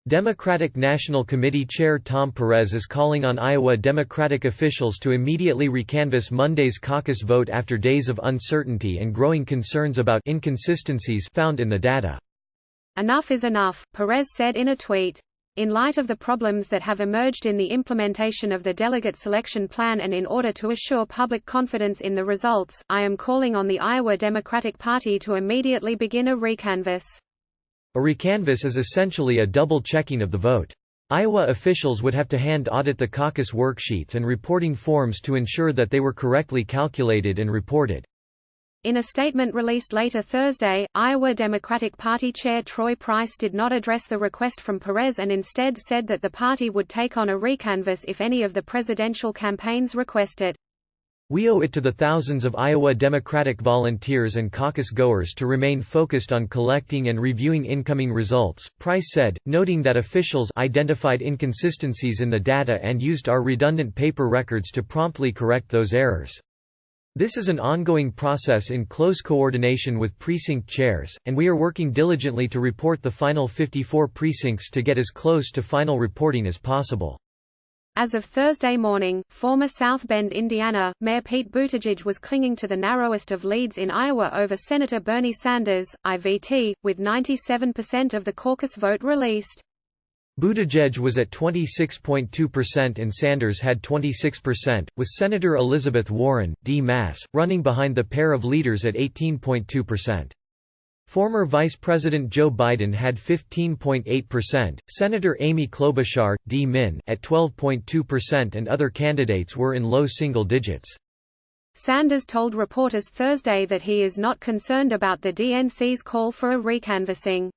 Democratic National Committee Chair Tom Perez is calling on Iowa Democratic officials to immediately recanvass Monday's caucus vote after days of uncertainty and growing concerns about inconsistencies found in the data. "Enough is enough," Perez said in a tweet. "In light of the problems that have emerged in the implementation of the delegate selection plan and in order to assure public confidence in the results, I am calling on the Iowa Democratic Party to immediately begin a recanvass." A recanvass is essentially a double-checking of the vote. Iowa officials would have to hand-audit the caucus worksheets and reporting forms to ensure that they were correctly calculated and reported. In a statement released later Thursday, Iowa Democratic Party Chair Troy Price did not address the request from Perez and instead said that the party would take on a recanvass if any of the presidential campaigns request it. "We owe it to the thousands of Iowa Democratic volunteers and caucus goers to remain focused on collecting and reviewing incoming results," Price said, noting that officials identified inconsistencies in the data and used our redundant paper records to promptly correct those errors. "This is an ongoing process in close coordination with precinct chairs, and we are working diligently to report the final 54 precincts to get as close to final reporting as possible." As of Thursday morning, former South Bend, Indiana, Mayor Pete Buttigieg was clinging to the narrowest of leads in Iowa over Senator Bernie Sanders, IVT, with 97% of the caucus vote released. Buttigieg was at 26.2% and Sanders had 26%, with Senator Elizabeth Warren, D-Mass, running behind the pair of leaders at 18.2%. Former Vice President Joe Biden had 15.8%, Senator Amy Klobuchar, D-Min, at 12.2% and other candidates were in low single digits. Sanders told reporters Thursday that he is not concerned about the DNC's call for a recanvassing.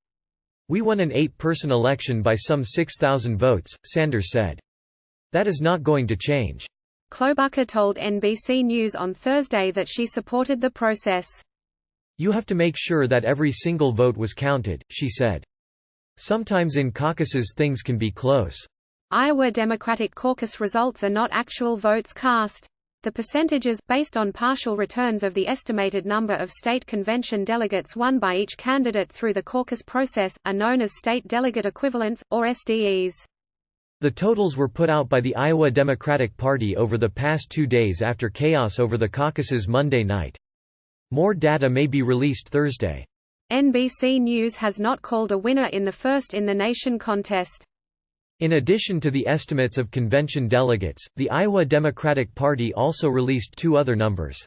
"We won an 8-person election by some 6,000 votes," Sanders said. "That is not going to change." Klobuchar told NBC News on Thursday that she supported the process. "You have to make sure that every single vote was counted," she said. "Sometimes in caucuses things can be close." Iowa Democratic caucus results are not actual votes cast. The percentages, based on partial returns of the estimated number of state convention delegates won by each candidate through the caucus process, are known as state delegate equivalents, or SDEs. The totals were put out by the Iowa Democratic Party over the past 2 days after chaos over the caucuses Monday night. More data may be released Thursday. NBC News has not called a winner in the first-in-the-nation contest. In addition to the estimates of convention delegates, the Iowa Democratic Party also released 2 other numbers.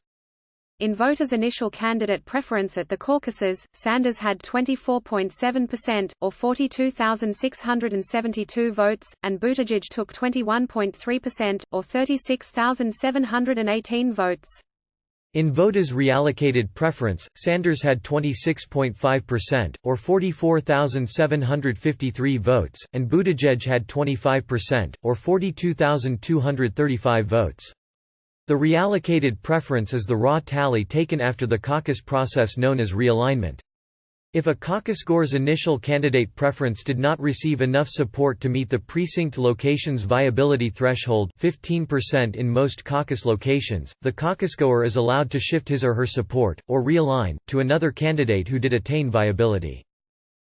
In voters' initial candidate preference at the caucuses, Sanders had 24.7%, or 42,672 votes, and Buttigieg took 21.3%, or 36,718 votes. In voters' reallocated preference, Sanders had 26.5%, or 44,753 votes, and Buttigieg had 25%, or 42,235 votes. The reallocated preference is the raw tally taken after the caucus process known as realignment. If a caucus goer's initial candidate preference did not receive enough support to meet the precinct location's viability threshold 15% in most caucus locations, the caucus goer is allowed to shift his or her support, or realign, to another candidate who did attain viability.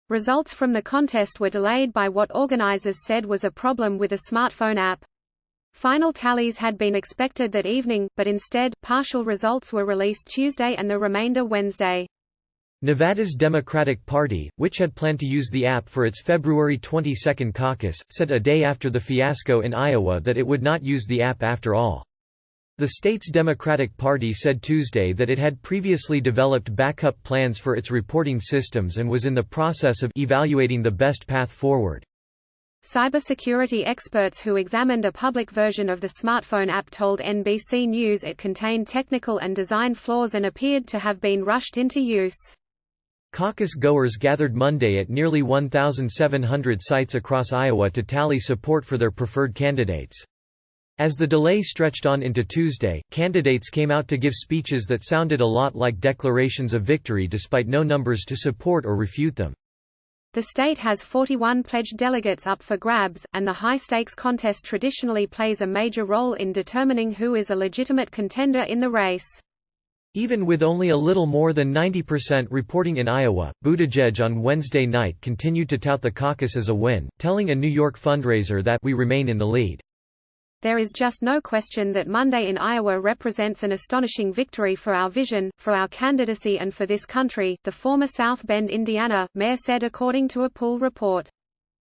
Results from the contest were delayed by what organizers said was a problem with a smartphone app. Final tallies had been expected that evening, but instead, partial results were released Tuesday and the remainder Wednesday. Nevada's Democratic Party, which had planned to use the app for its February 22 caucus, said a day after the fiasco in Iowa that it would not use the app after all. The state's Democratic Party said Tuesday that it had previously developed backup plans for its reporting systems and was in the process of evaluating the best path forward. Cybersecurity experts who examined a public version of the smartphone app told NBC News it contained technical and design flaws and appeared to have been rushed into use. Caucus goers gathered Monday at nearly 1,700 sites across Iowa to tally support for their preferred candidates. As the delay stretched on into Tuesday, candidates came out to give speeches that sounded a lot like declarations of victory despite no numbers to support or refute them. The state has 41 pledged delegates up for grabs, and the high-stakes contest traditionally plays a major role in determining who is a legitimate contender in the race. Even with only a little more than 90% reporting in Iowa, Buttigieg on Wednesday night continued to tout the caucus as a win, telling a New York fundraiser that we remain in the lead. There is just no question that Monday in Iowa represents an astonishing victory for our vision, for our candidacy and for this country, the former South Bend, Indiana, mayor said according to a poll report.